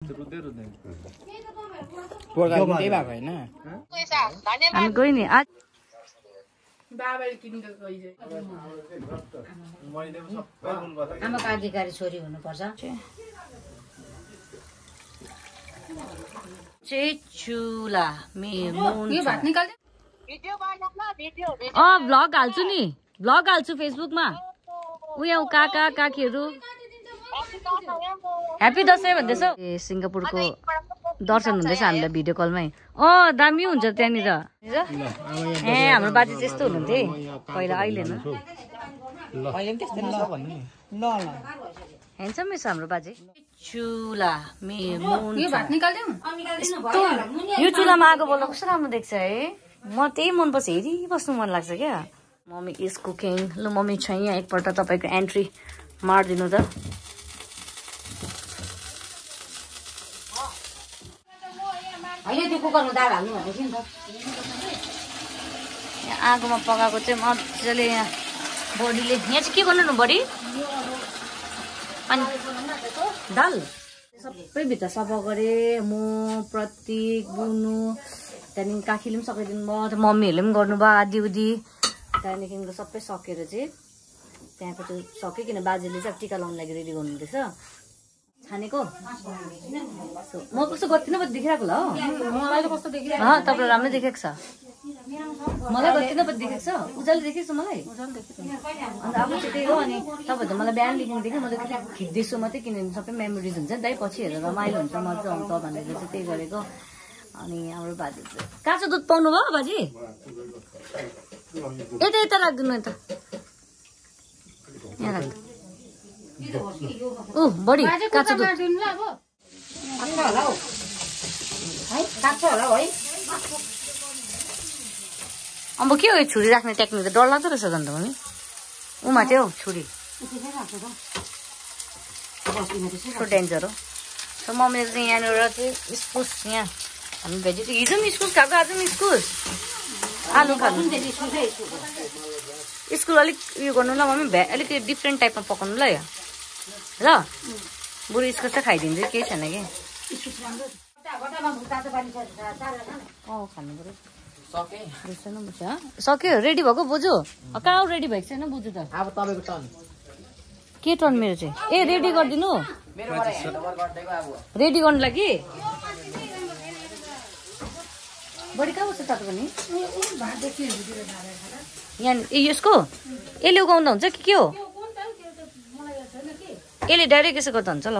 हामी गयो नि आज आमाको अधिकारी छोरी हुनुपर्छ चुला भ्लग हाल्छु नि भ्लग हाल्छु फेसबुकमा उयो काका काकीहरू ह्याप्पी दसैँ भन्दैछ ए सिङ्गापुरको दर्शन हुँदैछ हामीलाई भिडियो कलमै दामी हुन्छ त्यहाँनिर ए हाम्रो बाजे चाहिँ यस्तो हुनुहुन्थे पहिला अहिले न ह्यान्डसम छ हाम्रो बाजे चुला यो चुलामा आगो बोल्दा कस्तो राम्रो देख्छ है म त्यही मनपर्छ हेरिबस्नु मन लाग्छ क्या मम्मी इज कुकिङ ल मम्मी छ यहाँ एकपल्ट तपाईँको एन्ट्री मारिदिनु त आगोमा पकाएको चाहिँ मजाले यहाँ बडीले यहाँ चाहिँ के गर्नु बडी अनि दाल सबै भित्र सफा गरेँ म प्रतीक बुनु त्यहाँदेखि काकीले पनि सकाइदिनु भयो मम्मीहरूले पनि गर्नुभयो आधी उधी त्यहाँदेखिको सबै सकेर चाहिँ त्यहाँको त्यो सक्यो किन बाजेले चाहिँ टिका लाउनु लागि रेडी गर्नुहुँदैछ छानेको म कस्तो गर्दिनँ पो देखिरहेको ल तपाईँलाई राम्रै देखेको छ मलाई गर्दिनँ पो देखेको छ उजाले देखेको छ मलाई अन्त अब चाहिँ त्यही हो अनि तपाईँहरू त मलाई बिहान लेख्नु देखेँ म त खिच्दैछु मात्रै किनभने सबै मेमोरिज हुन्छ नि दाइ पछि हेरेर रमाइलो हुन्छ मजा आउँछ भनेर चाहिँ त्यही गरेको अनि हाम्रो बाजे चाहिँ काँचो दुध पाउनु भयो बाजे यता यता राखिदिनु यता यहाँ राख्नु बडी काँचो दुध अब के हो यो छुरी राख्ने टेक्निक त डर लाग्दो रहेछ त अन्त मम्मी उमा त्यो छुरी डेन्जर हो मम्मीले चाहिँ यहाँनिर चाहिँ इस्कुस यहाँ हामी भेजिटेबल हिजो पनि इस्कुस खाएको आज पनि इस्कुस आलु खानु स्कुल अलिक उयो गर्नु ल मम्मी अलिक डिफ्रेन्ट टाइपमा पकाउनु ल यो ल बुढो इस्कुस चाहिँ खाइदिन्छु केही छैन कि खानु पऱ्यो सक्यो रेडी भएको बोजू कहाँ रेडी भएको छैन बोजू त अब तपाईँको टर्न के टर्न मेरो चाहिँ ए रेडी गरिदिनु रेडी गर्नु लागि बडी कहाँ बस्छ तपाईँ पनि यहाँ ए यसको यसले उगाउँदा हुन्छ कि के हो यसले डाइरेक्ट यसो गर्दा हुन्छ ल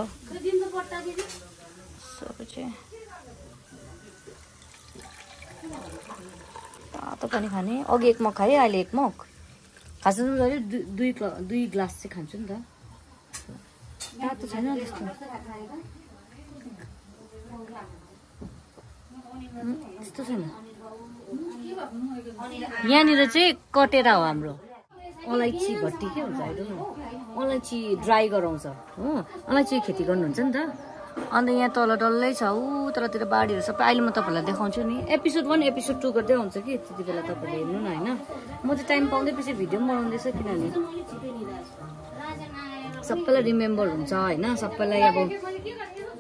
तातो पानी खाने अघि एक मग खाएँ अहिले एक मग खास दुई ग्लास चाहिँ खान्छु नि त तातो छैन त्यस्तो त्यस्तो छैन यहाँनिर चाहिँ कटेरा हो हाम्रो अलैँची भट्टी के हुन्छ अलैँची ड्राई गराउँछ हो अलैँची खेती गर्नुहुन्छ नि त अन्त यहाँ तल डल्लै छ ऊ तलतिर बारीहरू सबै अहिले म तपाईँहरूलाई देखाउँछु नि एपिसोड 1 एपिसोड 2 गर्दै आउँछ कि त्यति बेला तपाईँहरूले हेर्नु न होइन म चाहिँ टाइम पाउँदै पछि भिडियो पनि बनाउँदैछ किनभने सबैलाई रिमेम्बर हुन्छ होइन सबैलाई अब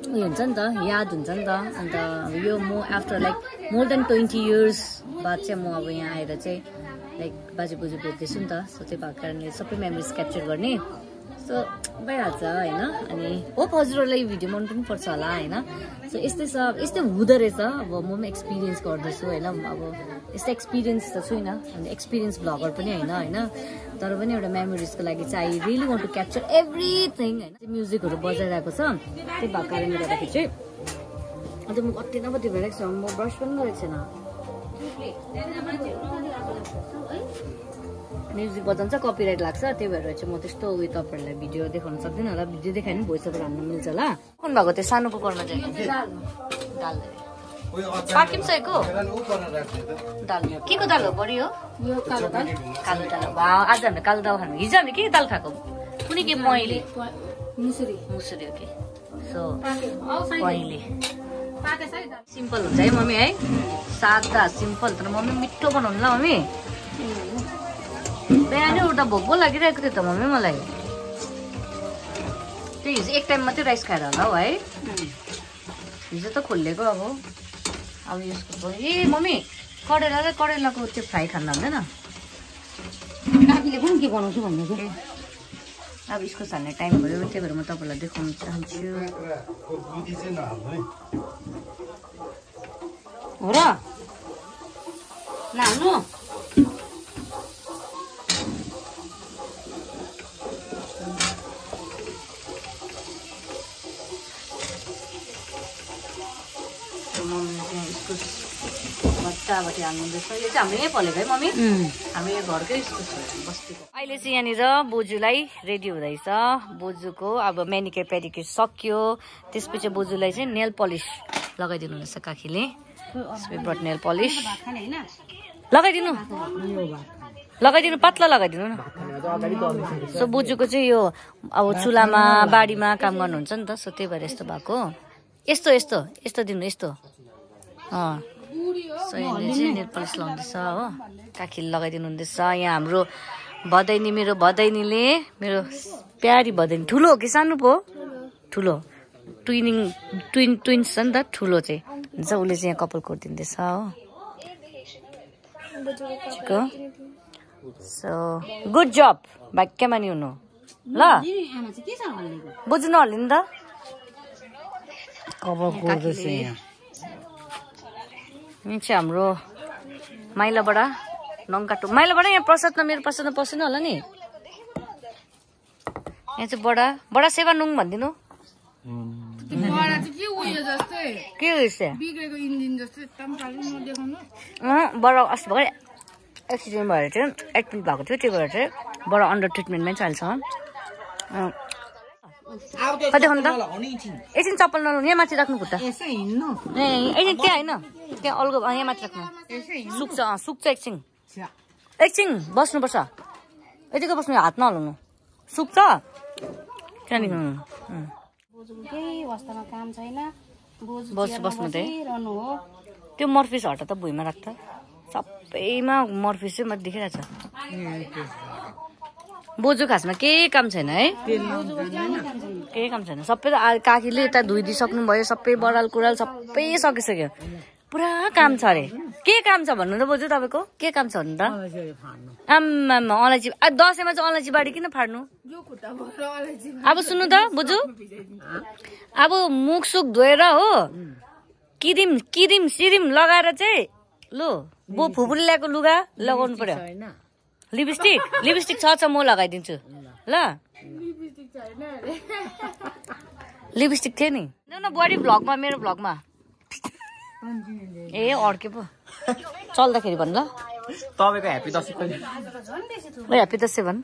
उयो हुन्छ नि त याद हुन्छ नि त अन्त यो म after like more than 20 years बाद चाहिँ म अब यहाँ आएर चाहिँ लाइक बाजे बोजू भेट्दैछु नि त सो त्यही भएको कारणले सबै मेमोरिज क्याप्चर गर्ने सो भइहाल्छ होइन अनि होप हजुरहरूलाई भिडियो मन पनि पर्छ होला होइन सो यस्तै छ यस्तै हुँदो रहेछ अब म पनि एक्सपिरियन्स गर्दैछु होइन अब यस्तो एक्सपिरियन्स त छुइनँ अनि एक्सपिरियन्स भ्लगर पनि होइन तर पनि एउटा मेमोरिजको लागि चाहिँ I really want to capture everything होइन म्युजिकहरू बजाइरहेको छ त्यही भएको कारणले गर्दाखेरि चाहिँ अन्त म कति न कति भइरहेको छ म ब्रस पनि गरेको छैन म्युजिक बजाउँछ कपिराइट लाग्छ त्यही भएर चाहिँ म त्यस्तो उयो तपाईँहरूलाई भिडियो देखाउन सक्दिनँ होला भिडियो देखायो भने भोइस ओभर हाल्नु मिल्छ होला कुन भएको त्यो सानो कुकरमा चाहिँ दाल पाकिमसकेको दाल के को दाल हो बढी हो कालो दाल हो आज हामीले कालो दाल खानु हिजो हामीले के दाल खाएको कुनै के मैले मुसुरी हो कि सो पहिले सिम्पल हुन्छ है मम्मी है सादा सिम्पल तर मम्मी मिठो बनाउनु ल मम्मी बिहानै उठ्दा भोक पो लागिरहेको थियो त मम्मी मलाई त्यही हिजो एक टाइम मात्रै राइस खाएर होला हौ है हिजो त खोलेको अब यसको ए मम्मी करेला र करेलाको त्यो फ्राई खान हुँदैन काकीले पनि के बनाउँछु भन्ने अब यसको हाल्ने टाइम भयो त्यही भएर म तपाईँलाई देखाउन चाहन्छु हो र लानु बच्चाबाट हाल्नुहुँदैछ यो चाहिँ हाम्रो यहीँ फलेको है मम्मी हाम्रो यो घरकै बस्तीको अहिले चाहिँ यहाँनिर बोजूलाई रेडी हुँदैछ बोजूको अब मेनिक्योर पेडिक्योर सक्यो त्यसपछि बोजूलाई चाहिँ नेल पलिस लगाइदिनु हुँदैछ काकीले ब्रट नेल पलिस लगाइदिनु पातला लगाइदिनु न सो बोजूको चाहिँ यो अब चुलामा बारीमा काम गर्नुहुन्छ नि त सो त्यही भएर यस्तो भएको यस्तो दिनु यस्तो सो यहाँले चाहिँ नेल पलिस लगाउँदैछ हो काकीले लगाइदिनु हुँदैछ यहाँ हाम्रो भदैनी मेरो भदैनीले मेरो प्यारी भदैनी ठुलो हो कि सानो पो ठुलो ट्विन्स छ नि त ठुलो चाहिँ हुन्छ उसले चाहिँ यहाँ कपाल कोरिदिँदैछ हो सो गुड जब भाग्यमा नि हुनु ल बुझ्नु नहल्ने नि त कपाल कोर्दैछ यहाँ चाहिँ हाम्रो माइलाबाट नङकाटो माइलाबाट यहाँ प्रसादमा मेरो प्रसादमा पसिनु होला नि यहाँ चाहिँ बडा सेवा नुङ भनिदिनु के बडा अस्ति भर्खर एक्सिडेन्ट भएर चाहिँ एडमिट भएको थियो त्यही भएर चाहिँ बडा अन्डर ट्रिटमेन्टमै छ अहिलेसम्म देखाउनु त एकछिन चप्पल नलाउनु यहाँ माथि राख्नु खुट्टा एकछिन त्यहाँ होइन त्यहाँ अल्गो यहाँ माथि राख्नु सुक्छ एकछिन बस्नुपर्छ यतिको बस्नु हात नहलाउनु सुक्छ त्यहाँदेखि बस्नु त्यो मर्फिस हट त भुइँमा राख्छ सबैमा मर्फिस चाहिँ मैले देखिरहेको छ बोजू खासमा केही काम छैन है केही काम छैन सबै काकीले यता धोइदिइसक्नु भयो सबै बडाल कुडाल सबै सकिसक्यो पुरा काम छ अरे के काम छ भन्नु त बोजू तपाईँको के काम छ भन्नु त आम्मामा अलैँची दसैँमा चाहिँ अलैँची बारी किन फाड्नु अब सुन्नु त बोजू अब मुख सुख धोएर हो किरिम सिरिम लगाएर चाहिँ लु बो फुपूले ल्याएको लुगा लगाउनु पर्यो लिपस्टिक छ म लगाइदिन्छु ल लिपस्टिक थियो नि बडी भ्लगमा मेरो भ्लगमा ए अड्के पो चल्दाखेरि भन् ल तपाईको ह्यापी दशैं ह्यापी दशैं भन्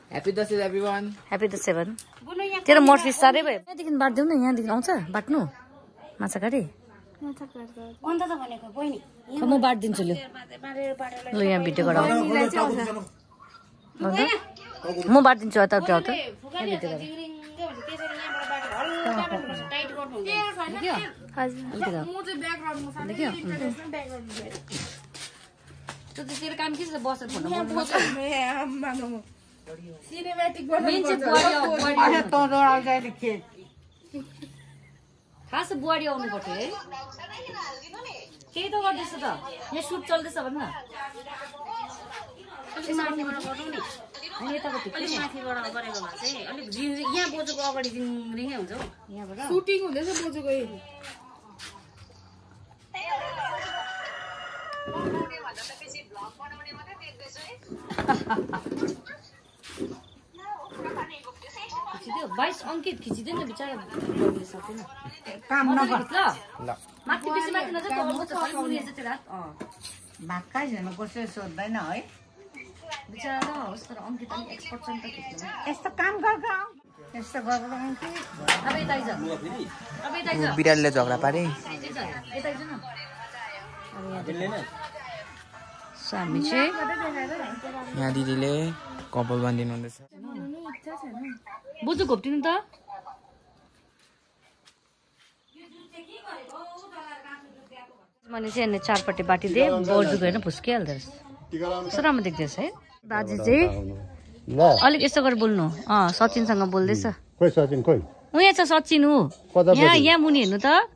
ह्यापी दशैं भन् तेरो मर्फिस साह्रै भयो यहाँदेखि बाँड्देऊ न यहाँदेखि आउँछ बाँट्नु माछा काटी म बाँडिदिन्छु लु यहाँ भिडियो गराउ म बाँडिदिन्छु यता काम के छ बसेर खास बुहारी आउनु पर्थ्यो है केही त गर्दैछ त यहाँ सुट चल्दैछ भन्न यहाँ बोजूको अगाडि हुन्छ यहाँबाट सुटिङ हुँदैछ बोजूको बाइस अंकित खिचिदिनु बिचारा सक्दैन काम नगर माथि बेसी माथि नजाऊ भाक्कै छैन कसै सोध्दैन है बिचारा होस् तर अंकित अलिक एक्सपर्ट छ नि त खिच्नु यस्तो काम गर्छ यस्तो गर्छ अब यता आइज बिरालले झगडा पारे यता आइज न हामी चाहिँ यहाँ दिदीले कपाल बाँधिनु हुँदैछ बोजू घोप्टिनु त मैले चाहिँ यहाँ चारपट्टि बाटिदिए बोजूको होइन फुस्किहाल्दो रहेछ कस्तो राम्रो देख्दैछ है बाजे चाहिँ अलिक यस्तो गरेर बोल्नु सचिनसँग बोल्दैछ खोइ सचिन खोइ ऊ यहाँ छ सचिन ऊ यहाँ मुनि हेर्नु त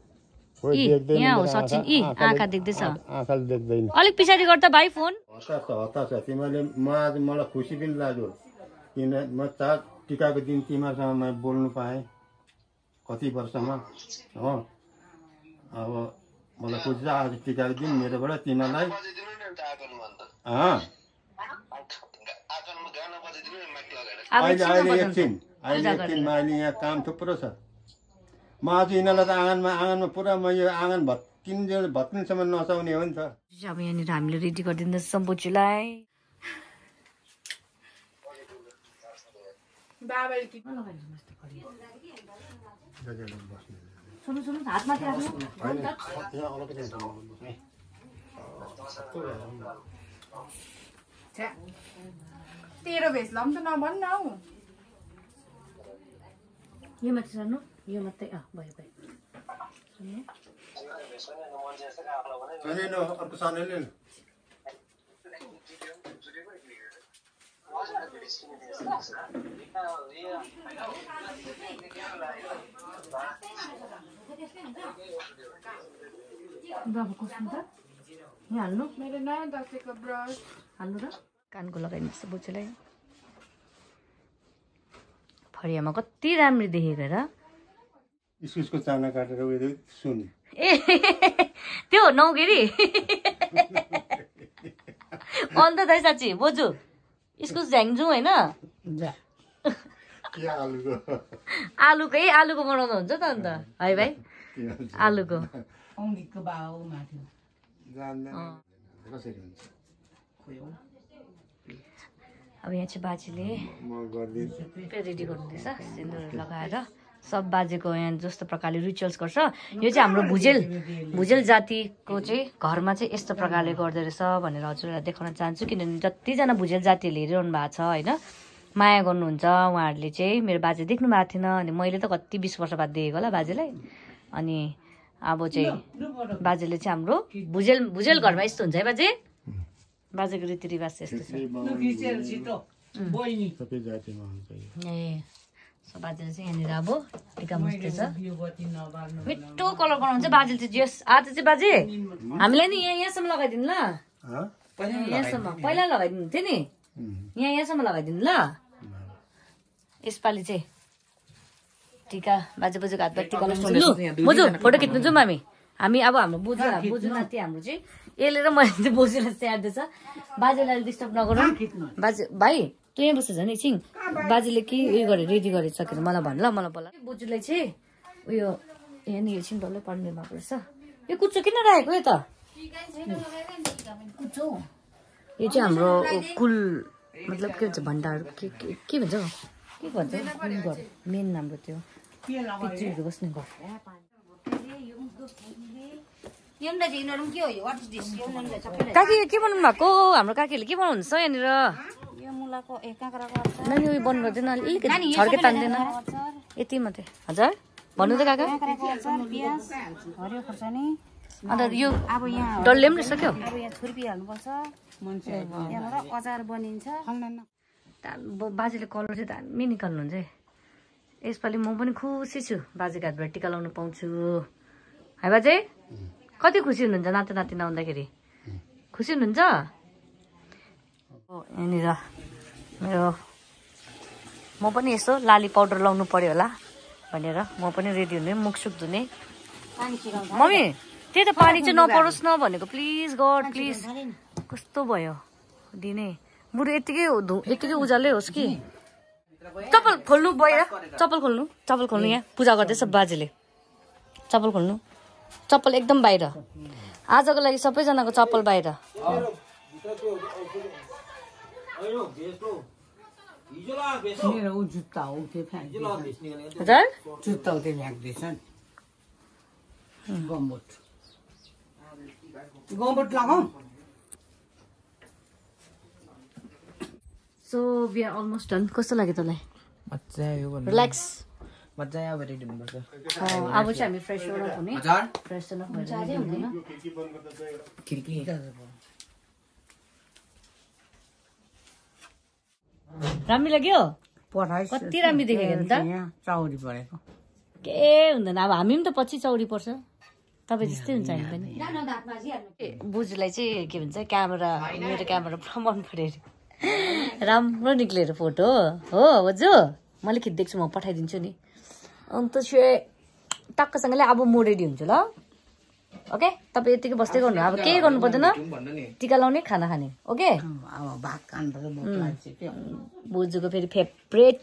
यहाँ हो सचिन आँखा देख्दैछ आँखाले देख्दैन अलिक पछाडि गर्दा भाइ फोन हताश तिमीले आज मलाई खुसी पनि लाग्यो किन म चार टिकाको दिन तिमीहरूसँग म बोल्नु पाएँ कति वर्षमा हो अब मलाई खुसी छ आज टिकाको दिन मेरोबाट तिमीलाई अहिले एकछिन अहिले यहाँ काम थुप्रो छ म आज यिनीहरूलाई त आँगनमा पुरा म यो आँगन भत्किनसम्म नचाउने हो नि त अब यहाँनिर हामीले रेडी गरिदिँदैछ सम्बोचुलाई तेरो भेष लाउँ त नभन्न हौ यो माथि सर्नु यो मात्रै भयो अर्को सानोले बाबु कस्तो त यहाँ हाल्नु मेरो नयाँ दसैँको ब्रस हाल्नु र कानको लगाइदिनुहोस् बुच्चीलाई फरियामा कति राम्रो देखेको र इस्कुसको चाना काटेर उयो सुन ए त्यो नौगेरी अन्त दाइ साँच्ची बोजू इस्कुस झ्याङजु होइन आलुको बनाउँदा हुन्छ त अन्त है भाइ आलुको अब यहाँ चाहिँ बाजेले रेडी गर्नुहुँदैछ सिन्दुर लगाएर सब बाजेको यहाँ जस्तो प्रकारले रिचुअल्स गर्छ यो चाहिँ हाम्रो भुजेल जातिको चाहिँ घरमा चाहिँ यस्तो प्रकारले गर्दो रहेछ भनेर हजुरलाई देखाउन चाहन्छु किनभने जतिजना भुजेल जातिहरूले हेरिरहनु भएको छ होइन माया गर्नुहुन्छ उहाँहरूले चाहिँ मेरो बाजे देख्नु भएको थिएन अनि मैले त कति 20 वर्ष बाद देखेको होला बाजेलाई अनि अब चाहिँ बाजेले चाहिँ हाम्रो भुजेल घरमा यस्तो हुन्छ है बाजेको रीतिरिवाज यस्तो छ ए बाजेले चाहिँ यहाँनिर अब टिका मुस्दैछ मिठो कलर बनाउँछ बाजेले चाहिँ जस आज चाहिँ बाजे हामीलाई नि यहाँसम्म लगाइदिनु ल यहाँसम्म पहिला लगाइदिनु थियो नि यहाँसम्म लगाइदिनु ल यसपालि चाहिँ टिका बाजे बोजूको हातबाट टिका लगाउँछु बोजू फोटो खिच्नु जाउँ हामी अब हाम्रो बोजू नाति हाम्रो चाहिँ यसले र मैले चाहिँ बोजूलाई स्याहार्दैछ बाजेलाई डिस्टर्ब नगरौँ बाजे भाइ तँ यहाँ बस्छ झन् एकछिन बाजेले के उयो गरेर रेडी गरिसकेर मलाई भन ल मलाई बोला बोजूलाई चाहिँ उयो यहाँ एकछिन डल्लै पढ्ने भएको रहेछ यो कुच्चो किन राखेको यो त यो चाहिँ हाम्रो कुल मतलब के भन्छ भण्डार के भन्छ के भन्छ मेन हाम्रो त्यो पितृहरू बस्ने घर काकी के बनाउनु भएको हाम्रो काकीहरूले के बनाउनुहुन्छ यहाँनिर नानी उयो बन्द गर्दैन अलिकति छड्के तान्दैन यति मात्रै हजुर भन्नु त काका अन्त यो डल्ले पनि रहेछ क्या बाजेले कलर चाहिँ दामी निकाल्नुहुन्छ है यसपालि म पनि खुसी छु बाजेको हातबाट टिका लाउनु पाउँछु है बाजे कति खुसी हुनुहुन्छ नाता नातिना आउँदाखेरि खुसी हुनुहुन्छ यहाँनिर मेरो म पनि यसो लाली पाउडर लाउनु पर्यो होला भनेर म पनि रेडी हुने मुखसुख धुने मम्मी त्यही त पानी चाहिँ नपरोस् न भनेको प्लिज गड प्लिज कस्तो भयो दिने बुढो यतिकै उज्यालै होस् कि चप्पल खोल्नु बाहिर चप्पल खोल्नु यहाँ पूजा गर्दैछ बाजेले चप्पल खोल्नु चप्पल एकदम बाहिर आजको लागि सबैजनाको चप्पल बाहिर so we are almost done कस्तो लाग्यो तँलाई मजा आयो रिल्याक्स मजा आयो अब रेडी हुनुपर्छ अब चाहिँ हामी फ्रेस हुने फ्रेस हुँदैन खिड्की राम्रो लाग्यो कति राम्रो देखेको नि त चौरी परेको के हुँदैन अब हामी पनि त पछि चौरी पर्छ तपाईँ जस्तै हुन्छ हामी पनि बोजूलाई चाहिँ के भन्छ क्यामेरा मेरो क्यामेरा पुरा मन पऱ्यो अरे राम्रो निक्लेर फोटो हो बोजू मैले खिचिदिएको छु म पठाइदिन्छु नि अन्त चाहिँ टक्कसँगले अब म रेडी हुन्छु ल ओके तपाईँ यतिकै बस्दै गर्नु अब केही गर्नु पर्दैन टिका लाउने खाना खाने ओके अब भात खानुपर्छ बोजूको फेरि फेभरेट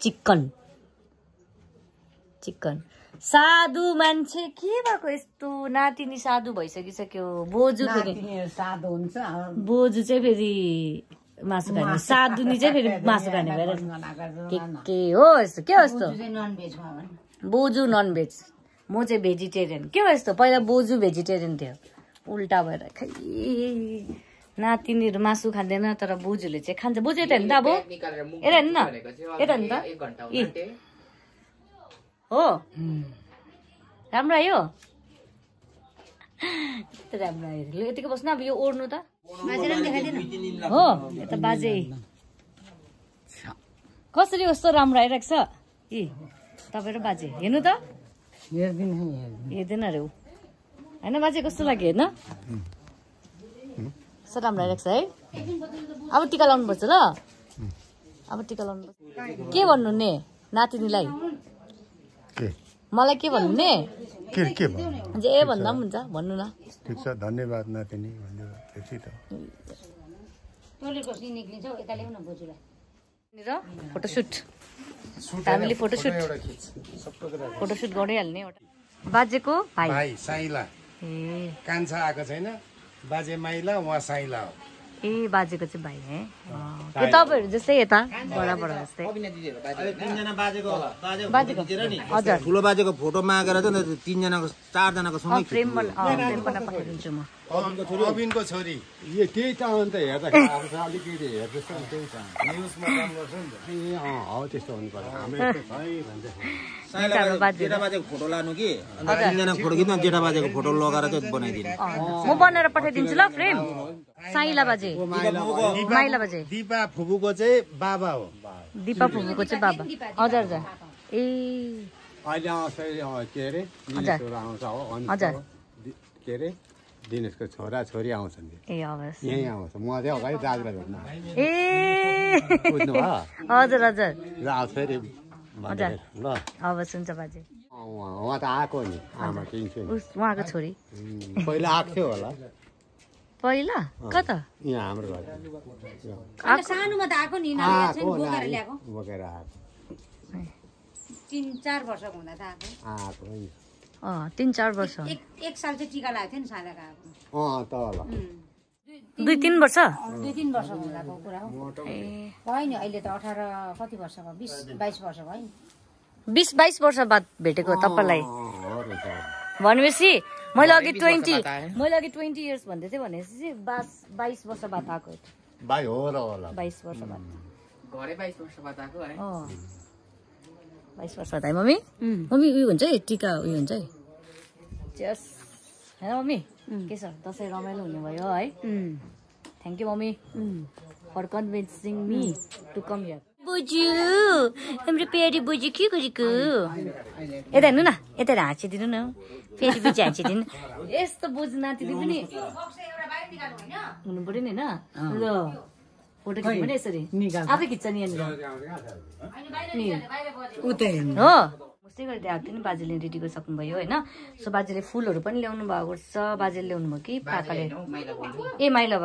चिकन साधु मान्छे के भएको यस्तो नातिनी साधु भइसकिसक्यो बोजू फेरि साधु हुन्छ बोजू चाहिँ फेरि मासु खाने साधुनी चाहिँ फेरि मासु खाने भएर के हो यस्तो के हो यस्तो बोजू नन भेज म चाहिँ भेजिटेरियन के हो यस्तो पहिला बोजू भेजिटेरियन थियो उल्टा भएर खै नातिनीहरू मासु खाँदैन तर बोजूले चाहिँ खान्छ बोजू यता हेर्नु त अब यता हेर्नु न यता हेर्नु त हो राम्रो आयो राम्रो आयो ल यतिकै बस्नु अब यो ओढ्नु त हो यता बाजे कसरी कस्तो राम्रो आइरहेको छ ए तपाईँ र बाजे हेर्नु त हेर्दैन अरे ऊ होइन बाजे कस्तो लाग्यो हेर्न कस्तो राम्रो आइरहेको छ है अब टिका लाउनुपर्छ ल अब टिका लाउनुपर्छ के भन्नु नि नातिनीलाई मलाई के भन्नु नि जे भन्दा पनि हुन्छ भन्नु न ठिक छ धन्यवाद नातिनी फोटोसुट हामीले फोटोसुट गरिहाल्ने एउटा बाजेको भाइ साइला कान्छा आएको छैन बाजे माइला उहाँ साइला हो ए बाजेको चाहिँ भाइ है तपाईँहरू जस्तै यता बडा जस्तै हजुर ठुलो बाजेको फोटो मागेर चाहिँ 3 जनाको 4 जनाको सँगै फ्रेम बनाएर पठाइदिन्छु म अबिनको छोरी यो त्यही त अन्त हेर्दाखेरि अलिकति हेर्दैछ त्यही त न्युजमा काम गर्छ नि त हो त्यस्तो हुनु पर्छ हाम्रो जेठा बाजेको फोटो लानु कि अन्त 3 जनाको फोटो खिच्न जेठा बाजेको फोटो लगाएर चाहिँ बनाइदिनु म बनाएर पठाइदिन्छु ल फ्रेम साइला बाजे माइला बाजे दिपा फुपूको चाहिँ बाबा हो दिपा फुपूको चाहिँ बाबा हजुर हजुर ए अहिले आउँछ के अरे दिनेशहरू आउँछ हो हजुर के अरे दिनेशको छोरा छोरी आउँछन् ए हवस् यहीँ आउँछ म चाहिँ अगाडि जाग्रा भेट्न ए बुझ्नु भयो हजुर हजुर ल आउँछ फेरि हजुर ल हवस् हुन्छ बाजे उहाँ त आएको नि आमा किन्छु नि उहाँको छोरी पहिला आएको थियो होला पहिला कता यहाँ हाम्रो घर सानोमा त आएको नि बोकेर ल्याएको बोकेर आएको 3-4 वर्षको हुँदा त आएको 3-4 वर्ष एक साल चाहिँ टिका लगाएको थियो नि सालाको आएको तल 2-3 वर्ष 2-3 वर्ष हुँदाको कुरा हो भयो नि अहिले त 18 कति वर्ष भयो 20-22 वर्ष भयो नि 20-22 वर्ष बाद भेटेको तपाईलाई भनेपछि मैले अघि 20 इयर्स भन्दै थिएँ भनेपछि 22 वर्ष बाद आएको भाइ हो र होला 22 वर्ष बाद घरै 22 वर्ष बाद आएको है 22 वर्ष बाद है मम्मी मम्मी उयो हुन्छ है टिका उयो हुन्छ है जस हैन मम्मी के छ दसैँ रमाइलो हुने भयो है thank you mummy for convincing me to come here बुजु हाम्रो प्यारी बुजु के गरेको यता हेर्नु न यता हाँसिदिनु न प्यारी बुजु हाँसिदिनु यस्तो बुझ नातिनी पनि हुनु पर्यो नि होइन ल फोटो खिच्नु पनि यसरी आफै खिच्छ नि यहाँनिर हो उस्तै गरिदिए आएको थियो नि बाजेले रेडी गरिसक्नुभयो होइन सो बाजेले फुलहरू पनि ल्याउनु भएको छ बाजेले ल्याउनु भयो कि पाकाले ए माइला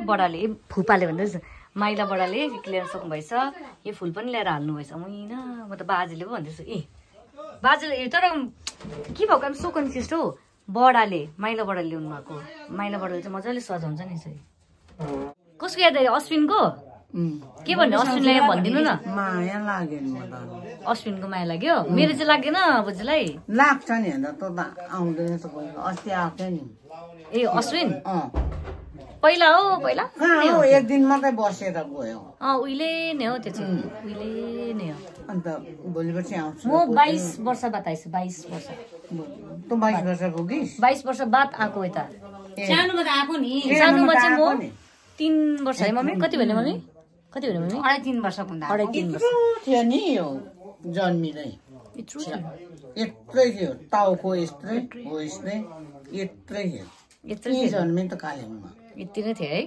बडाले ए फुपाले भन्दैछ माइला बडाले ल्याउन सक्नुभएछ यो फुल पनि ल्याएर हाल्नुभएछ होइन म त बाजेले पो भन्दैछु ए बाजेले तर के भएको सो कन्फ्युज हो बडाले माइला बडाले ल्याउनु भएको माइला बडाले चाहिँ मजाले सजाउँछ नि यसरी कसको याद आयो अश्विनको के भन्ने अश्विनलाई भनिदिनु न माया लाग्यो नि अश्विनको माया लाग्यो मेरो चाहिँ लागेन बुझलाई लाग्छ नि हेर्दा त आउँदैन त अस्ति आएको नि ए अश्विन पहिला हो पहिला एक दिन मात्रै बसेर गयो उहिले नै हो त्यो चाहिँ उहिले नै हो अन्त भोलि पर्सि आउँछु म 22 वर्ष बाद आइछु 22 वर्ष त 22 वर्ष पुगिस् 22 वर्ष बाद आएको यता सानोमा त आएको नि सानोमा चाहिँ म 3 वर्ष है मम्मी कति भन्यो मम्मी 2.5-3 वर्ष हुँदा 2.5-3 वर्ष थियो नि यो जन्मिँदै यत्रै थियो टाउको यत्रै हो यस्तै यत्रै थियो यत्रै जन्मे त कालेबुङमा यति नै थियो है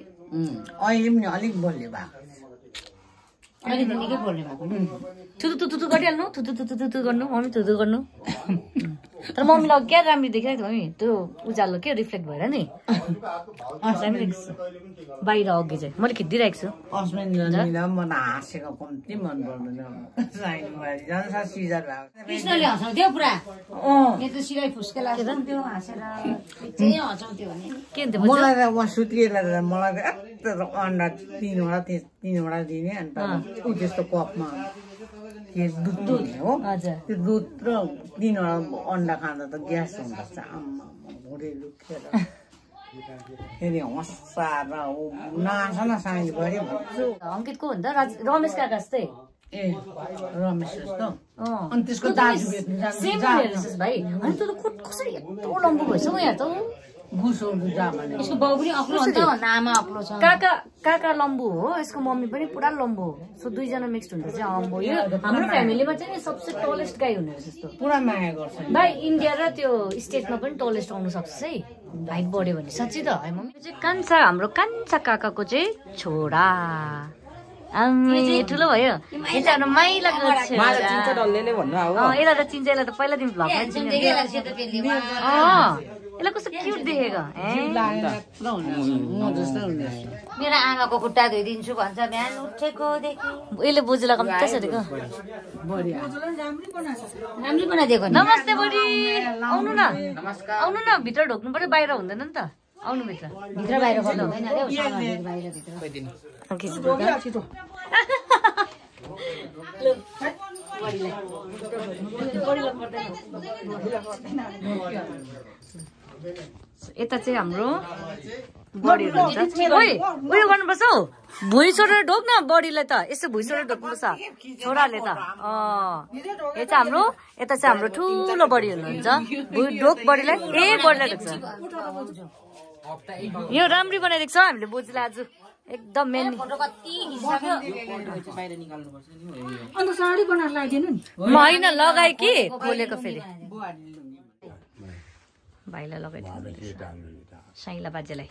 अहिले पनि अलिक बलियो भएको अहिले त निकै बोल्ने भएको थुतु गरिहाल्नु थुतु गर्नु मम्मी थुतु गर्नु तर मम्मीलाई क्या राम्रो देखिरहेको थियो मम्मी त्यो उज्यालो के रिफ्लेक्ट भएर नि बाहिर अघि चाहिँ मैले खिचिदिरहेको छु हस्बेन्डले म हाँसेको कम्ती मन पर्दैन सिजर भएको कृष्णले हँसाउँथ्यो पुरा यो त सिलाइ फुस्के लाग्छ त्यो हाँसेर हँसाउँथ्यो भने के हुन्थ्यो मलाई त उहाँ सुत्रिएर मलाई त अन्डा तीनवटा दिने अन्त ऊ त्यस्तो कपमा दुध दिने हो त्यो दुध र 3वटा अन्डा खाँदा त ग्यास हुँदछ आम्मा भुँडी दुखेर फेरि हँसाएर नाच न साइज गऱ्यो अङ्कितको भन्दा रमेश काका जस्तै ए रमेश जस्तो अनि त्यसको दाजु भाइ अनि त्यो त कसरी यत्रो लम्बो भइसक्यो यहाँ त गुसोको जामा यसको बाउ पनि अग्लो अन्त भन्दा आमा अग्लो छ काका लम्बू हो यसको मम्मी पनि पुरा लम्बू हो सो दुईजना मिक्स्ड हुन्छ चाहिँ अम्बो यो हाम्रो फ्यामिलीमा चाहिँ सबसे टलेस्ट गाई हुने रहेछ जस्तो पुरा माया गर्छ भाइ इन्डिया र त्यो स्टेटमा पनि टलेस्ट आउनु सक्छ है हाइट बढ्यो भने साँच्चै त है मम्मी चाहिँ कान्छा हाम्रो कान्छा काकाको चाहिँ छोरा ठुलो भयो यो चाहिँ हाम्रो माइलाको छोरा यसलाई त चिन्छ यसलाई त पहिला दिन भ्लगमा यसलाई कस्तो क्युट देखेको मेरो आमाको खुट्टा धोइदिन्छु भन्छ बिहान उठेकोदेखि यसले बोजूलाई कम्ती त्यसरीको राम्रै बनाइदिएको नमस्ते बुढी आउनु न आउनु न भित्र ढोक्नु पर्यो बाहिर हुँदैन नि त आउनु भित्र भित्र बाहिर गर्नु हुँदैन बाहिर भित्र यता चाहिँ हाम्रो बडीहरू हुन्छ उयो गर्नुपर्छ हौ भुइँ छोडेर ढोक न बडीलाई त यसो भुइँ छोडेर ढोक्नुपर्छ छोराले त यो चाहिँ हाम्रो यता चाहिँ हाम्रो ठुलो बडी हुनुहुन्छ भुइँ ढोक बडीलाई बडीलाई ढोक्छ यो राम्री बनाइदिएको छ हामीले बोजूलाई आज एकदम मेन होइन लगाए कि खोलेको फेरि भाइलाई लगाइदिनु साइला बाजेलाई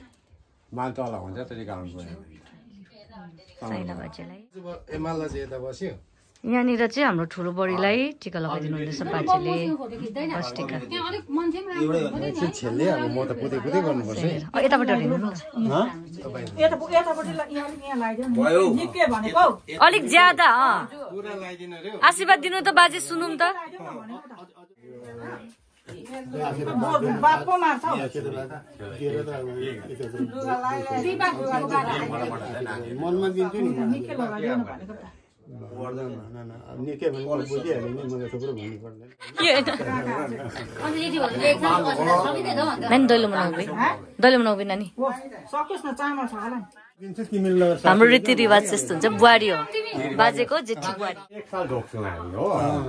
साइला बाजेलाई यहाँनिर चाहिँ हाम्रो ठुलो बडीलाई टिका लगाइदिनु हुँदैछ बाजेले बस टिका यताबाट अलिक ज्यादा आशीर्वाद दिनु त बाजे सुनौँ त मनमा दिन्छु नि निकै भने बुझिहाल्यो नि मलाई थुप्रो भन्नु पर्दैन दैलो मनाउ नानी हाम्रो रीतिरिवाज त्यस्तो हुन्छ बुहारी हो बाजेको जेठी बुहारी एक साल ढोक्छु हामी हो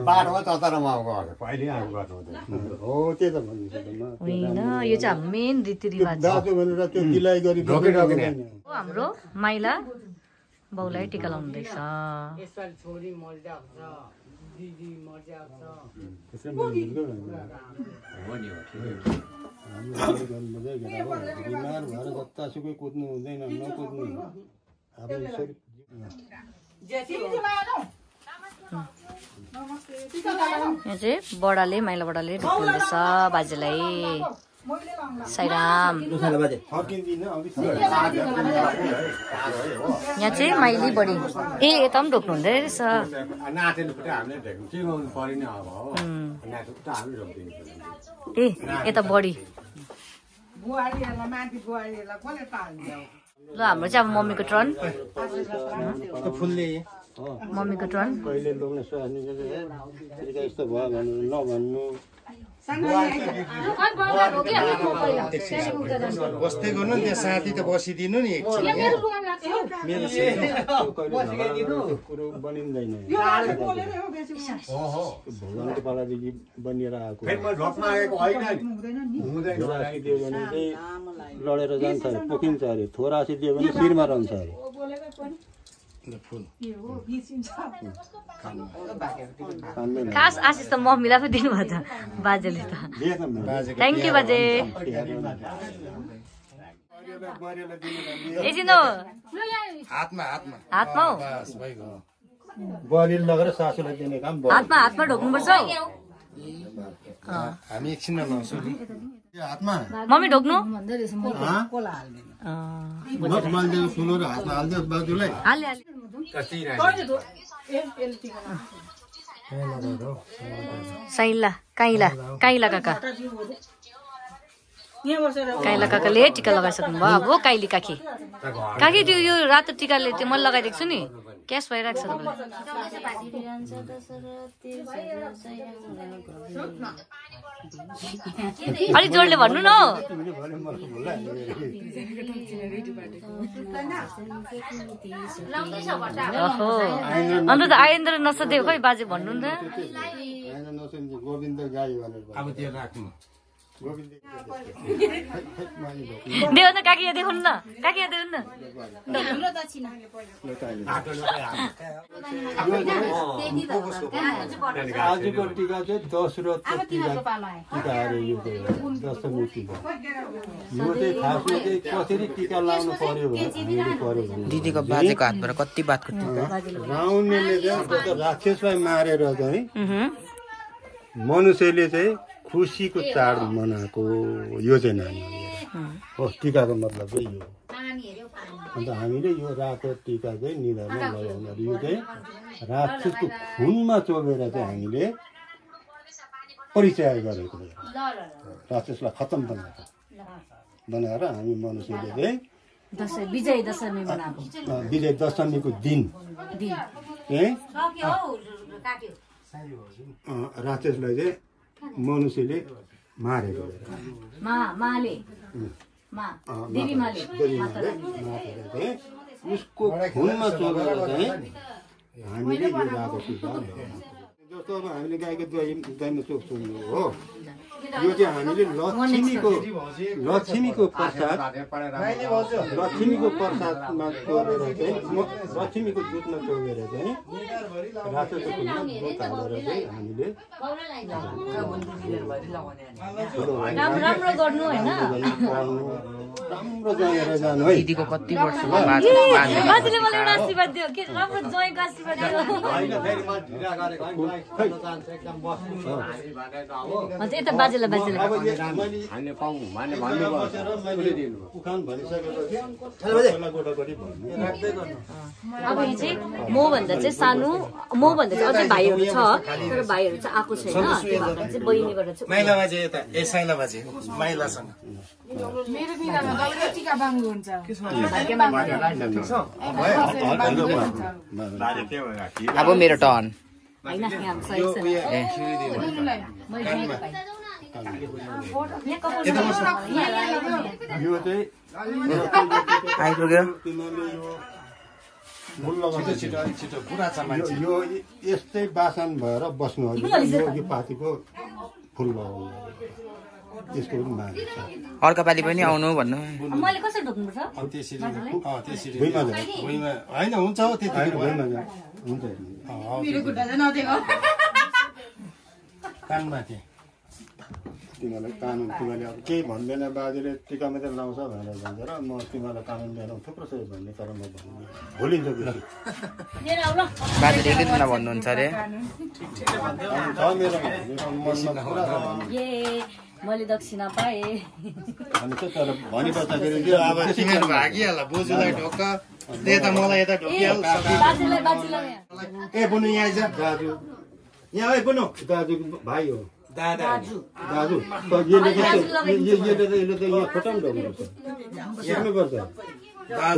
बाटोमा चतरमा हो त्यो त भन्नु होइन यो चाहिँ हाम्रो मेन रीतिरिवाज दाजु भनेर त्यो दिलाइ गरी हाम्रो माइला बाउलाई टिका लाउनुहुँदैछ छोरी मर्जाको छ दिदी मर्जाको छ बिमार भएर जतासुकै कुद्नु हुँदैन नकुद्नु यहाँ चाहिँ बडाले माइला बडाले ढोक्नुहुँदैछ बाजेलाई साईराम यहाँ चाहिँ माइली बडी यता पनि ढोक्नु हुँदै रहेछ यता बडी ल हाम्रो चाहिँ अब मम्मीको टर्न मम्मीको टर्न कहिले लोग्ने यस्तो भयो भन्नु नभन्नु बस्दै गर्नु नि त्यहाँ साथी त बसिदिनु नि कुरो बनिँदैन भगवानको पालादेखि बनिएर आएको दियो भने चाहिँ लडेर जान्छ अरे पोखिन्छ अरे थोरा दियो भने शिरमा रहन्छ अरे खास आशिष त मम्मीलाई पो दिनुभयो त बाजेले त थ्याङ्क यू बाजे एकछिन हातमा हातमा हो बलि लगेर सासूलाई दिने काम हातमा ढोक्नुपर्छ हौ हामी एकछिनमा लाउँछौँ नि हातमा मम्मी ढोक्नु ठुलो र हातमा हालिदियो बाजुलाई हाले साइला काइला काका काकाले टिका लगाइसक्नु भयो अब काइली काकी त्यो यो रातो टिकाले त्यो मैले लगाइदिएको छु नि क्यास भइरहेको छ अलिक जोडले भन्नु न अन्त त आइन्द्र नसदेऊ खै बाजे भन्नु नि त अब त्यो राख्नु देऊ न काकी यहाँ देखाउनु न काकी यहाँ देऊ न आजको टिका चाहिँ दशरथको टिकाहरू यो दशमी टिका यो चाहिँ खासमा चाहिँ कसरी टिका लाउनु पर्यो भने दिदीको बाजेको हातबाट कति बातको टिका रावणले चाहिँ राक्षसलाई मारेर चाहिँ मनुष्यले चाहिँ खुसीको चाड मनाएको यो चाहिँ नानी हो टिकाको मतलब चाहिँ यो अन्त हामीले यो रातो टिका चाहिँ निधारमा लगाउँदा यो चाहिँ राक्षसको खुनमा चोबेर चाहिँ हामीले परिचय गरेको राक्षसलाई खत्तम बनाएर हामी मनुष्यले चाहिँ विजय दशमीको दिन राक्षसलाई चाहिँ मनुष्यले मारेको उसको खुनमा चोबेर चाहिँ हामीले यो रातो टिका जस्तो अब हामीले गाईको दहीमा चोक्छौँ हो यो चाहिँ हामीले लक्ष्मीको प्रसादमा चोबेर चाहिँ लक्ष्मीको दुधमा चोबेर चाहिँ रातोको खुनमा दुध हालेर चाहिँ हामीले राम्रो गर्नु हैन राम्रो जगेर जानु है दिदीको कति वर्षको बाजेले मलाई एउटा आशीर्वाद दियो के राम्रो जयको आशीर्वाद दियो अन्त यता बाजेलाई अब यो चाहिँ मभन्दा चाहिँ सानो मभन्दा चाहिँ अझै भाइहरू छ तर भाइहरू चाहिँ आएको छैन त्यो भएर चाहिँ बहिनीबाट चाहिँ माइला बाजे यता ए साइला बाजे माइलासँग मेरो बिनामा दौरा टिका बाङ्गो हुन्छ अब मेरो टर्न हैन यहाँ यो चाहिँ आइपुग्यो छिटो पुरा छ मान्छे यो यस्तै बासन भएर बस्नु यो पातीको फुल लगाउनु यसको पनि माग छ अर्को पालि पनि आउनु भन्नु मैले कसरी ढोक्नुपर्छ त्यसरी भुइँमा होइन हुन्छ हो त्यति हुन्छ कानमाथि तिमीलाई कानुन तिमीले अब केही भन्दैन बाजेले टिका मात्रै लाउँछ भनेर भन्छ र म तिमीलाई कानुन लिएर थुप्रो छ भन्ने तर म भन्नु भोलिन्छ बेसी बाजेले एकै दिनमा भन्नुहुन्छ अरे छ मेरो मनमा पुरा छ मैले दक्षिणा पाएँ भने चाहिँ तर भनिबस्दाखेरि अब तिमीहरू भागिहाल्ला बोजूलाई ढोक यता मलाई यता ढोकिहाल्छ ए बुनु यहाँ आइज दाजु यहाँ है बुनु दाजु भाइ हो दाजु यसले त यहाँ खुट्टामा ढोक्नुपर्छ हेर्नुपर्छ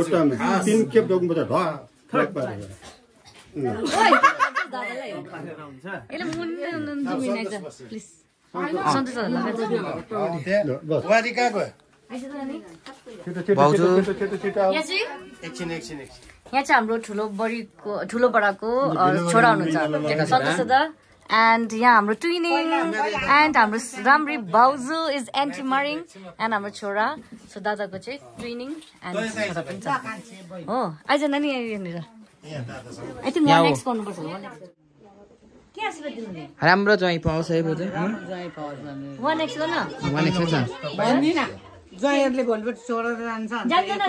खुट्टामा 3 खेप ढोक्नुपर्छ फ्ल्याक पारेर बुहारी कहाँ गयो यहाँ चाहिँ हाम्रो ठुलो बडाको छोरा हुनुहुन्छ सन्तोष दादा एन्ड यहाँ हाम्रो ट्विनिङ एन्ड हाम्रो राम्री भाउजू इज एन्टी मारिङ एन्ड हाम्रो छोरा सो दादाको चाहिँ ट्विनिङ एन्ड छोरा पनि छ हो आइज नानी यहाँनिर आई थिङ्क 1x गर्नुपर्छ 1x के आशीर्वाद दिनु राम्रो ज्वाइँ पाउँछ है बोजू ज्वाइँ पाउँछ भने 1x गर्न 1x छ भन्दिन ज्वाइँहरूले भोलिपल्ट छोडेर जान्छ जान्दैन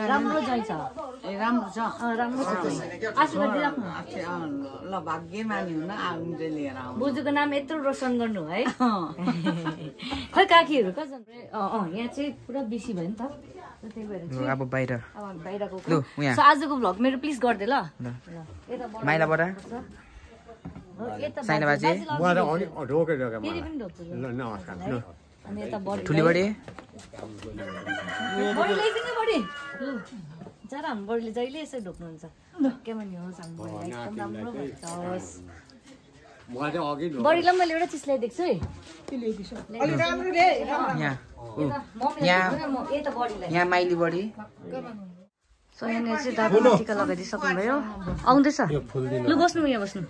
राम्रो ज्वाइँ छ ए राम्रो छ राम्रो छ आशीर्वाद दिइराख्नु ल भाग्यमानी हुन आउने लिएर आउनु बोजूको नाम यत्रो रोशन गर्नु है खै काकीहरू कहाँ यहाँ चाहिँ पुरा बेसी भयो नि त त्यही भएर अब बाहिर बाहिरको लु यहाँ आजको भ्लग मेरो प्लिज गरिदे ल माइलाबाट साइना बाजे अनि यता बडी ठुली बडी बडी ल्याइदिनु बडी लु जरा हाम्रो बडीले जहिले यसरी ढोक्नुहुन्छ केमा नि होस् हाम्रो एकदम राम्रो होस् बडीलाई मैले एउटा चिज ल्याइदिएको छु है यहाँ माइली बडी सो यहाँनिर चाहिँ दादाले टिका लगाइदिइसक्नुभयो आउँदैछ लु बस्नु यहाँ बस्नु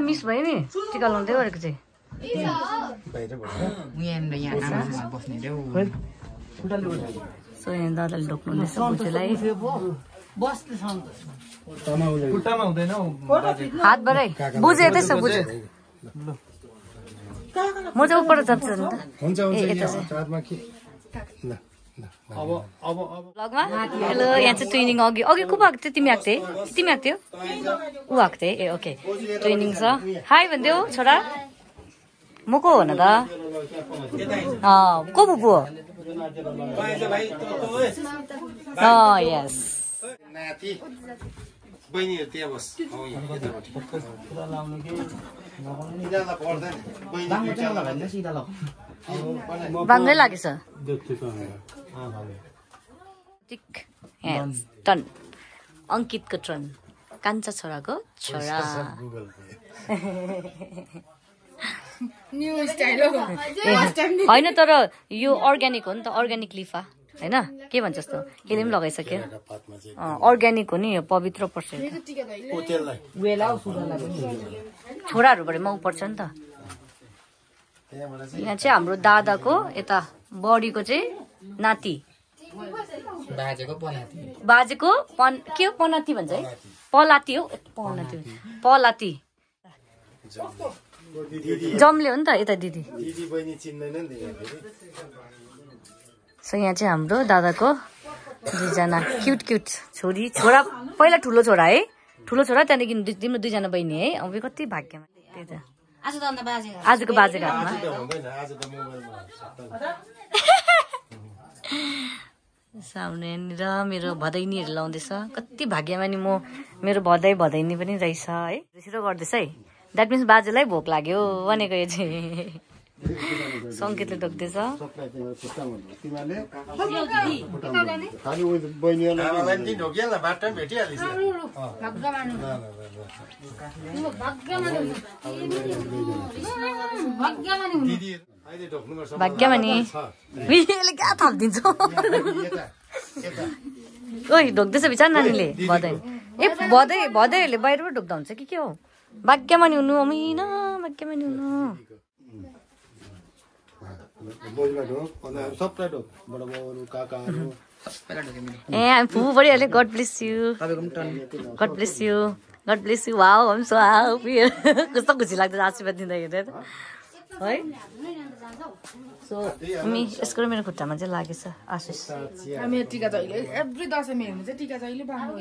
मिस भयो नि टिका लाउँदै गरेको चाहिँ सो यहाँ दादाले ढोक्नुहुँदैछ बुझेलाई हातबाटै बुझे यतै छ बुझ्यो म चाहिँ उपबाट जान्छु नि त हेलो यहाँ चाहिँ ट्रेनिङ अघि को भएको थियो तिमी आएको थिए तिमी आएको थियो ऊ आएको थिए ए ओके ट्रेनिङ छ हाई भनिदेऊ छोरा म को हो न त को बुबु हो यस बाङ्गै लागेछ टन अङ्कितको टन कान्छा छोराको छोरा होइन तर यो अर्ग्यानिक हो नि त अर्ग्यानिक लिफा होइन के भन्छ जस्तो यसले पनि लगाइसक्यो अर्ग्यानिक हो नि यो पवित्र पर्छ छोराहरूबाट माउ पर्छ नि त यहाँ चाहिँ हाम्रो दादाको यता बडीको चाहिँ नाति बाजेको के हो पनाती भन्छ है पलाती हो पलाती जम्ले हो नि त यता दिदी सो यहाँ चाहिँ हाम्रो दादाको दुईजना क्युट छोरा पहिला ठुलो छोरा है ठुलो छोरा त्यहाँदेखि तिम्रो दुईजना बहिनी है अब कति भाग्यमा त्यही त आजको बाजेको हातमा सामने यहाँनिर मेरो भदैनीहरू लाउँदैछ कति भाग्यमा नि म मेरो भदैनी पनि रहेछ है छिटो गर्दैछ है द्याट मिन्स बाजेलाई भोक लाग्यो भनेको यो चाहिँ सङ्केतले ढोक्दैछ भाग्यमानी यसले क्या थपिदिन्छ ओइ ढोक्दैछ बिचार नानीले भदै ए भदैहरूले बाहिरबाट ढोक्दा हुन्छ कि के हो भाग्यमानी हुनु अमिना भाग्यमानी हुनु ए फुपू बढिहाल्यो गड ब्लेस यु वाउ हम सो कस्तो खुसी लाग्दैछ आशीर्वाद दिँदाखेरि है सो हामी यसको मेरो खुट्टामा चाहिँ लागेछ आशिष हामी टिका जहिले एभ्री दशमी हेर्नु चाहिँ टिका जहिले बाँध्नु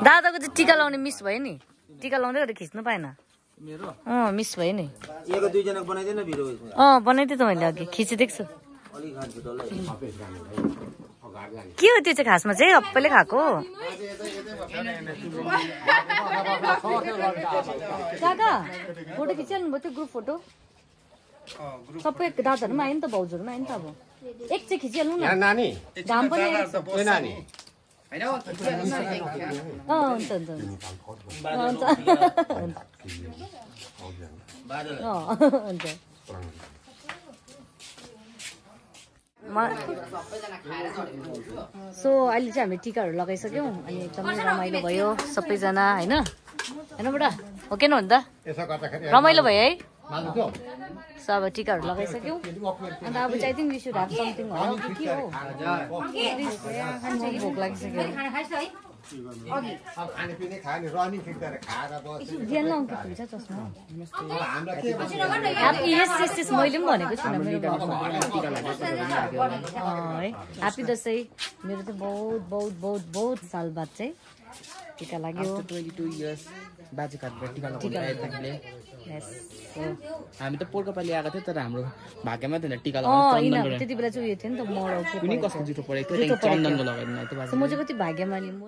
दादाको चाहिँ टिका लाउने मिस भयो नि टिका लाउँदै गरेर खिच्नु पाएन मिस भयो नि बनाइदिएँ त मैले अघि खिचिदिएको छु के हो त्यो चाहिँ खासमा चाहिँ सबैले खाएको काका फोटो खिचिहाल्नु भयो त्यो ग्रुप फोटो सबै दादाहरूमा आयो नि त भाउजूहरूमा आयो नि त अब एक चाहिँ खिचिहाल्नु न घाम पनि सो अहिले चाहिँ हामी टिकाहरू लगाइसक्यौँ अनि एकदमै रमाइलो भयो सबैजना होइन होइन बुढा हो के भन्दा रमाइलो भयो है सो अब टिकाहरू लगाइसक्यौँ अन्त अब चाहिँ I think we should have something होला के हो भोक लागिसक्यो ज्यान अङ्कित हुन्छ चस्मा यस मैले पनि भनेको छुइनँ है ह्याप्पी दसैँ मेरो चाहिँ बहुत बहुत बहुत बहुत साल बाद चाहिँ टिका लाग्यो 22 इयर्स बाजे काट्दै टिका लगाउने हामी त पोहोरको पालि आएको थियो तर हाम्रो भाग्यमा थिएन टिका लगाउने त्यति बेला चाहिँ उयो थियो नि त मराउ कुनै कस्तो जुठो परेको थियो चन्दनको लगाइदिनु त्यो म चाहिँ कति भाग्यमानी म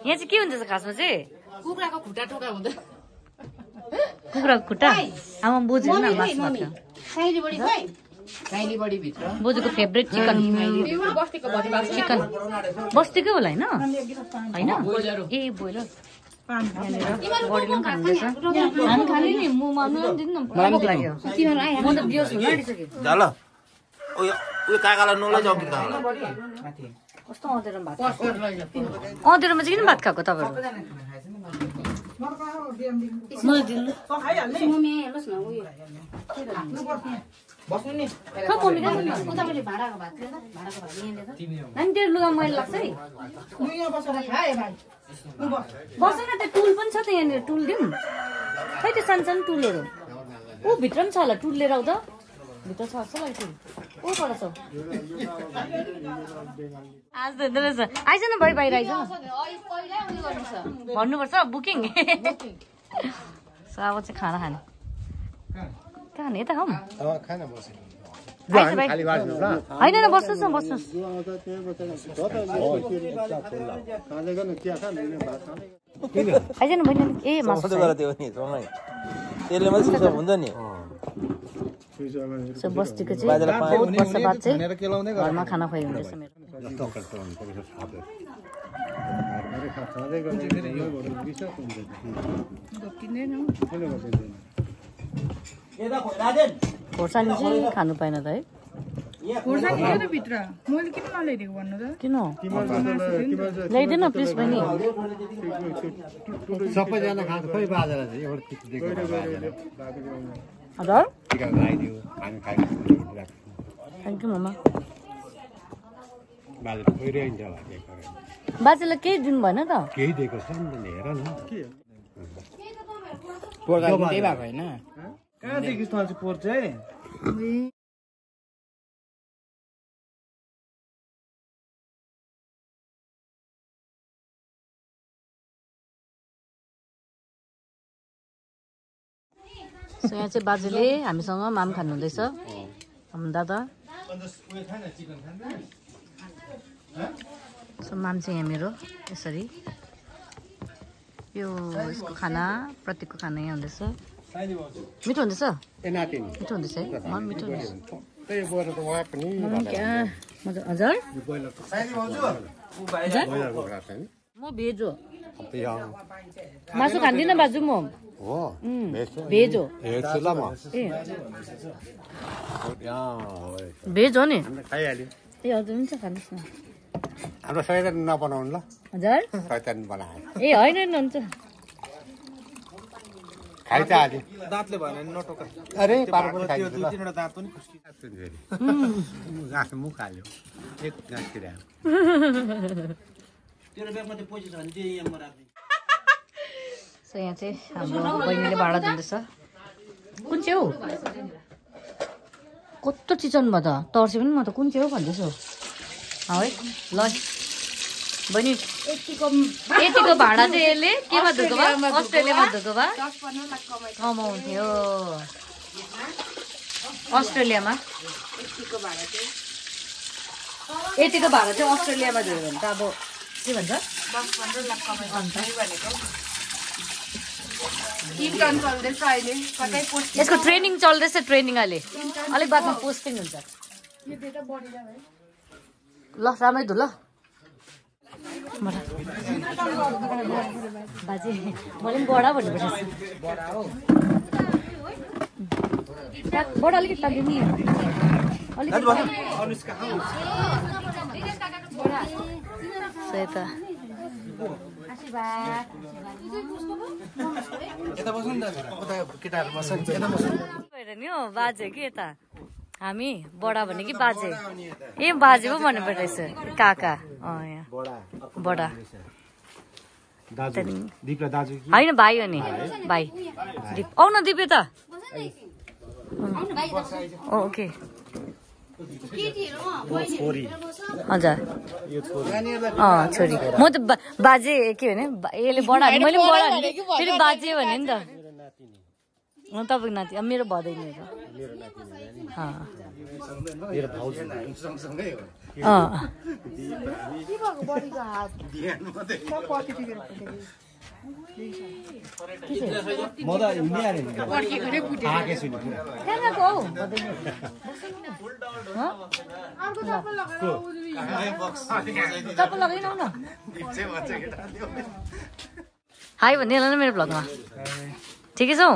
यहाँ चाहिँ के हुन्छ खासमा चाहिँ कुखुराको खुट्टा टोका हुँदैन कुखुराको खुट्टा आमा बुझ्नु न बोजूको फेभरेट चिकन चिकन बस्तीकै होला होइन ए बोइलर बडीले पनि खानुहुँदैछ हामी खाने नि म दिनु न भोक लाग्यो म त बियोस हुन आँटिसक्यो कस्तो अँधेरोमा भात अँधेरोमा चाहिँ किन भात खाएको तपाईँहरू मलाई दिनु त्यो लुगा मैला लाग्छ है बस न त्यो टुल पनि छ त यहाँनिर टुल दिउँ खै त्यो सानो सानो टुलहरू ऊ भित्र पनि छ होला टुल लिएर आउँदा भित्र छ जस्तो लाग्छ ऊ पर छ आज त रहेछ आइज न भाइ बाहिर आइज भन्नुपर्छ बुकिङ अब चाहिँ खाना खाने कहाँ खाने यता खाऊँ होइन न बस्नुहोस् न बस्नुहोस् आइज न बहिनी ए मासु बस्तीको चाहिँ बहुत वर्ष बाद चाहिँ घरमा खाना खुवाइ हुँदैछ खोर्सानी चाहिँ खानु पाएन त है किन ल्याइदिएन प्लिज बहिनी सबैजना खान्छ खोइ बाजेर हजुर थ्याङ्क यू ममा बाजेलाई केही दिनु भएन त केही दिएको छ नि हेर न पोहोर त्यही भएको होइन कहाँदेखि चल्छ पोहोर चाहिँ सो यहाँ चाहिँ बाजेले हामीसँग माम खानुहुँदैछ दादा सो माम चाहिँ यहाँ मेरो यसरी यो यसको खाना प्रतीकको खाना यहाँ हुँदैछ मिठो हुँदैछ मिठो हुँदैछ है मलाई मिठो हजुर म भेज हो मासु खान्दिनँ बाजु म भेज हो भेज हो नि ए हजुर हुन्छ खानुहोस् न हाम्रो सैतान नबनाउनु ल हजुर सैतान बनायो ए होइन हुन्छ खाइ त आज दाँतले भएन नि नटोका अरे पार्को खाइ दुई तीनवटा दाँत पनि गाँस मुख हाल्यो एक गाँस किरा तेरो ब्यागमा त्यो पैसा छ भने चाहिँ यहाँ राख्दै सो यहाँ चाहिँ हाम्रो बहिनीले भाडा दिँदैछ कुन चाहिँ हौ कस्तो चिचन भयो त तर्से पनि म त कुन चाहिँ हो भन्दैछु है ल बहिनी यतिको भाडा चाहिँ यसले केमा धोएको भए अस्ट्रेलियामा धोएको भए कमाउँथ्यो अस्ट्रेलियामा यतिको भाडा चाहिँ अस्ट्रेलियामा धोयो भने त अब के भन्छ यसको ट्रेनिङ चल्दैछ ट्रेनिङ अहिले अलिक बादमा पोस्टिङ हुन्छ ल राम्रै धु ल बाजे मैले पनि बडा भन्नुपर्छ बडा अलिकति तालिदिनु नि अलिकति श्वेता नि हो बाजे कि यता हामी बडा भने कि बाजे ए बाजे पो भन्नु पर्दो रहेछ काका यहाँ बडा होइन भाइ हो नि भाइ दिप आउ न दिप यता ओके हजुर छोरी म त बाजे के भने यसले बडा मैले बडा फेरि बाजे भने नि त तपाईँको नाति अब मेरो भदैन हाई भन्ने होला न मेरो भ्लगमा ठिकै छौ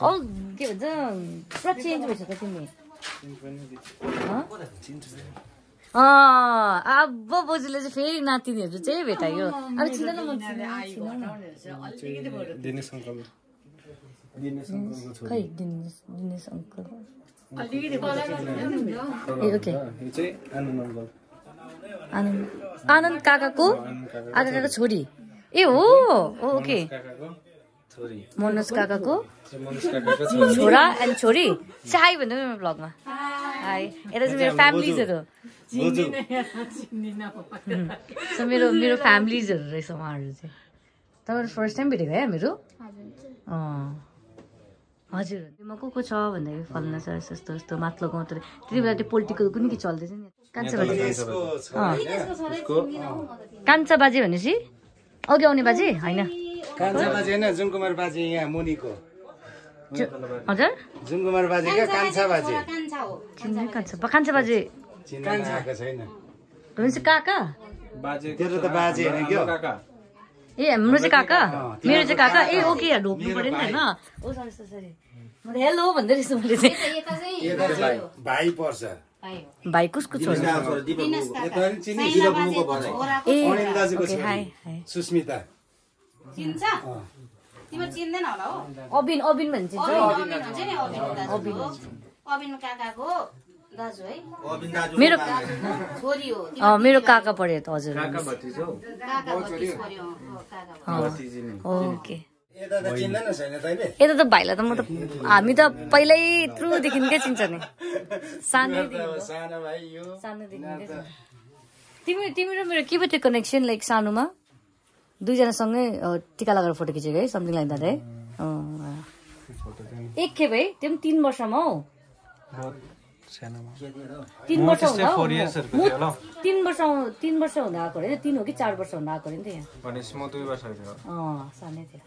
औ के भन्छ पुरा चेन्ज भइसक्यो त तिमी अब बोजूले चाहिँ फेरि नातिनीहरू चाहिँ भेटायो अब चिन्दैन म खै दिनेश अङ्कल आनन्द काकाको आकाको छोरी ए हो ओके मनोज काकाको छोरा एन्ड छोरी चाय भन्दा मेरो ब्लगमा हाई यता चाहिँ मेरो फ्यामिलिजहरू मेरो मेरो फ्यामिलिजहरू रहेछ उहाँहरू चाहिँ तपाईँहरू फर्स्ट टाइम भेटेको है हामीहरू हजुर म को छ भन्दाखेरि फल्ना छ यस्तो यस्तो माथिल्लो गाउँ तर त्यति बेला त्यो पोलिटिकल कुनै के चल्दैछ नि कान्छा बाजे भनेपछि अघि आउने बाजे होइन कान्छा बाजे होइन जुनकुमार बाजे यहाँ मुनिको हजुर जुनकुमार बाजे क्या कान्छा बाजे कान्छा बाजे कान्छा आएको छैन काका तेरो त बाजे होइन क्या ए हाम्रो चाहिँ काका मेरो चाहिँ काका ए ओके ढोक्नु पऱ्यो नि होइन ओ सरी सरी म त हेलो भन्दै रहेछु मैले चाहिँ भाइ पर्छ भाइ कसको छोरा ए सुस्मिता चिन्छ तिम्रो चिन्दैन होला हो अबिन अबिन भन्छ अबिन काकाको दाजु है मेरो छोरी हो मेरो काका पढ्यो त हजुर ओके यता त भाइलाई त म त हामी त पहिल्यै त्रुदेखिकै चिन्छ नि सानोदेखि तिमी र मेरो के भयो कनेक्सन लाइक सानोमा दुईजनासँगै टिका लगाएर फोटो खिचेको है समथिङ लाइक द्याट है एक खेप है त्यो पनि 3 वर्षमा हौ 3 वर्ष हुँदा 3 वर्ष हुँदा आएको अरे 3 हो कि 4 वर्ष हुँदा आएको अरे नि त यहाँ सानै थियो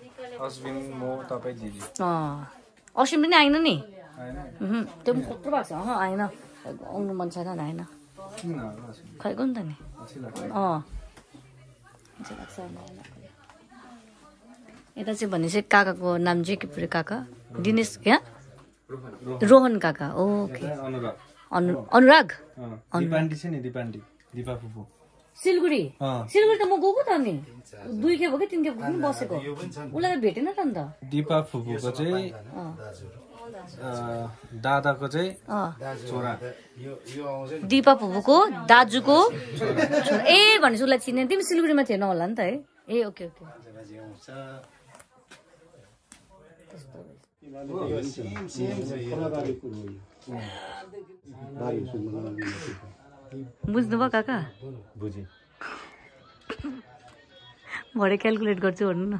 अश्विन पनि आएन नि त्यो पनि कत्रो भएको छ आएन आउनु मन छैन आएन खैको नि त नि यता चाहिँ भनेपछि काकाको नाम चाहिँ के पऱ्यो काका दिनेश क्या रोहन काका ओके अनुराग सिलगढी सिलगढी त म गएको त नि 2 खेप हो कि 3 खेप पनि बसेको उसलाई त भेटेन त अन्त दिपा फुपूको चाहिँ दादाको चाहिँ छोरा दिपा फुपूको दाजुको छोरा ए भनेपछि उसलाई चिने तिमी सिलगढीमा थिएन होला नि त है ए ओके ओके बुझ्नुभयो काका बुझेँ भरे क्यालकुलेट गर्छु भन्नु न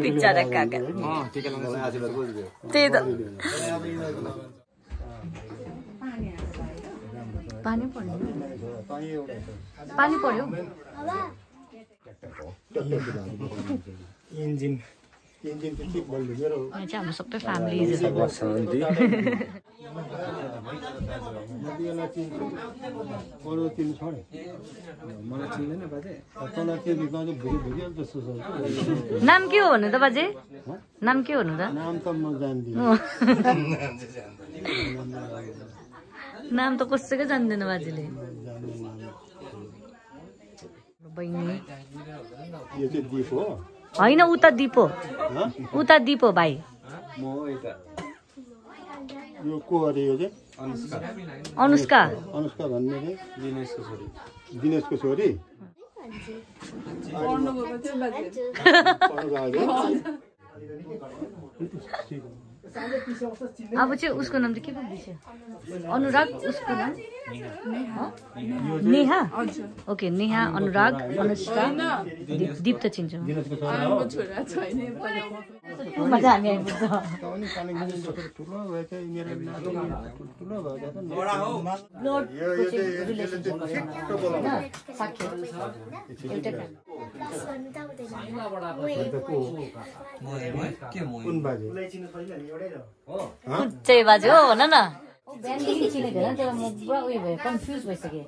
बिचारा काका त्यही त पानी पर्यो पानी पर्यो इन्जिन इन्जिन हाम्रो सबै फ्यामिली यति बेला चिन्छु अरू चिन्नु छोडे मलाई चिन्दैन बाजे तँलाई त्यो भित्र चाहिँ भुलिहाल जस्तो छ नाम के हो भन्नु त बाजे नाम के भन्नु त नाम त म जान्दिनँ नाम त कसैकै जान्दैन बाजेले बहिनी यो चाहिँ दिप हो होइन उता दिप हो उता दिप हो भाइ म यता यो को अरे यो चाहिँ अनुष्का अनुष्का भन्ने चाहिँ दिनेशको छोरी दिनेशको छोरी अब चाहिँ उसको नाम चाहिँ के पो बिर्स्यो अनुराग उसको नाम नेहा ओके नेहा अनुराग अनुष्का दीप त चिन्छौँ मजा हामी आइपुग्छ कुच्चे बाजे हो भन न बिहानदेखि चिनेको होइन तर म पुरा उयो भयो कन्फ्युज भइसकेँ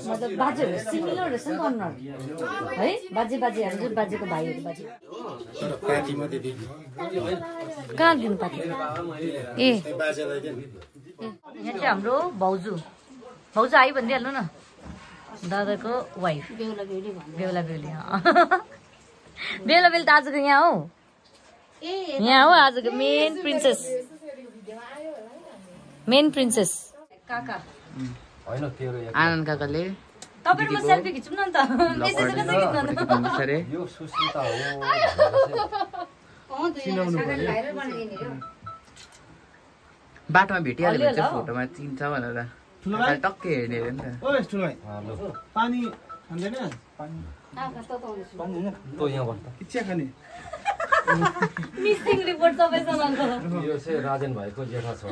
मतलब बाजेहरू सिमिलर रहेछ नि त अनुहार है बाजेहरू चाहिँ बाजेको भाइहरू बाजे कहाँ दिनु पाथी ए यहाँ चाहिँ हाम्रो भाउजू आइ भनिदिइहाल्नु न दादाको वाइफ बेहुला बेहुली बेहुला बेहुली त आजको यहाँ हो आजको मेन प्रिन्सेस काका आनन्द काकाले तपाईहरुमा सेल्फी खिच्नु न त बाटोमा भेटिहाल्यो भने चाहिँ फोटोमा चिन्छ भनेर टक्कै हेर्ने अरे नि त पानी खाँदैन चिया खाने मिसिङ रिपोर्ट सबैजनाको यो चाहिँ राजन भाइको जेठा छ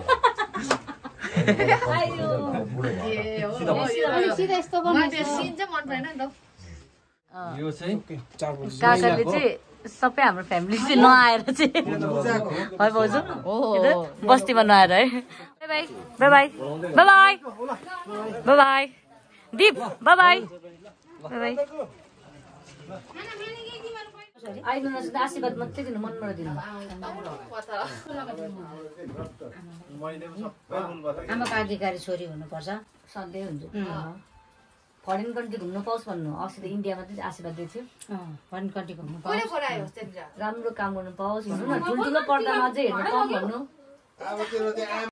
यो चाहिँ काकाले चाहिँ सबै हाम्रो फ्यामिली चाहिँ नआएर चाहिँ है भाउजू बस्तीमा नआएर है bye bye bye bye bye bye Deep bye bye bye आइनु नसक्दा आशीर्वाद मात्रै दिनु मनबाट दिनु आमाको अधिकारी छोरी हुनुपर्छ सधैँ हुन्छ फरेन कन्ट्री घुम्नु पाओस् भन्नु अस्ति त इन्डियामा चाहिँ आशीर्वाद दिएको थियो फरेन कन्ट्री घुम्नु पाओस् राम्रो काम गर्नु पाओस् भन्नु न ठुल्ठुलो पर्दामा चाहिँ हेर्नु पाऊँ भन्नु